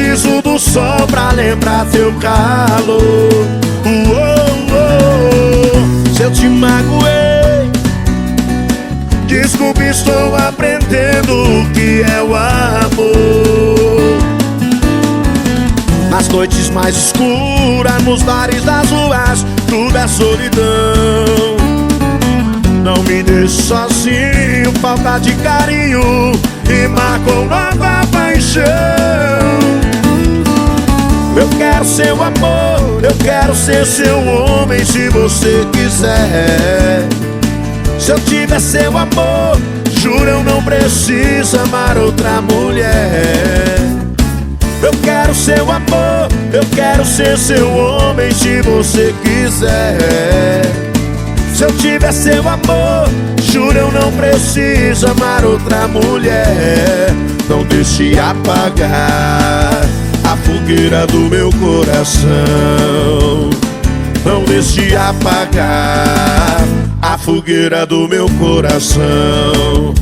preciso do sol pra lembrar teu calor. Se eu te magoei, desculpe, estou aprendendo o que é o amor. Nas noites mais escuras, nos bares das ruas, tudo é solidão. Não me deixe sozinho, falta de carinho rima com nova paixão. Eu quero seu amor, eu quero ser seu homem se você quiser. Se eu tiver seu amor, juro eu não preciso amar outra mulher. Eu quero seu amor, eu quero ser seu homem se você quiser. Se eu tiver seu amor, juro eu não preciso amar outra mulher. Não deixe apagar a fogueira do meu coração. Não deixe apagar a fogueira do meu coração.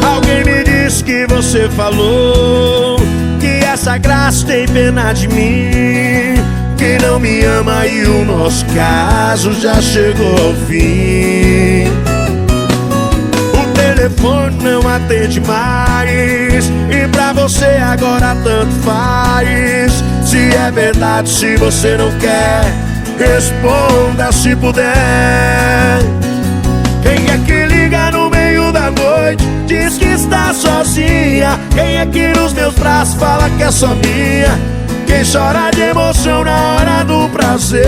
Alguém me disse que você falou que essa graça tem pena de mim, que não me ama e o nosso caso já chegou ao fim. O telefone não atende mais e pra você agora tanto faz. Se é verdade, se você não quer, responda se puder. Quem é que liga no meio da noite, diz que está sozinha? Quem é que nos meus braços fala que é só minha? Quem chora de emoção na hora do prazer?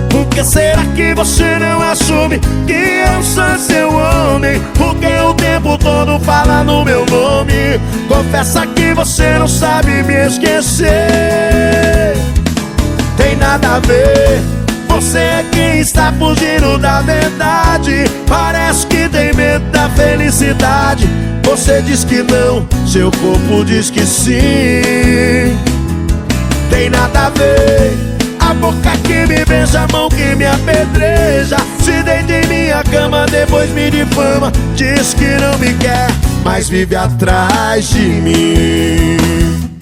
Por que será que você não assume que eu sou seu homem? Porque o tempo todo fala no meu nome. Confessa que você não sabe me esquecer. Tem nada a ver, você é quem está fugindo da verdade. Parece que tem medo da felicidade. Você diz que não, seu corpo diz que sim. Tem nada a ver, a boca que me beija, a mão que me apedreja. Se deita em minha cama, depois me difama. Diz que não me quer, mas vive atrás de mim.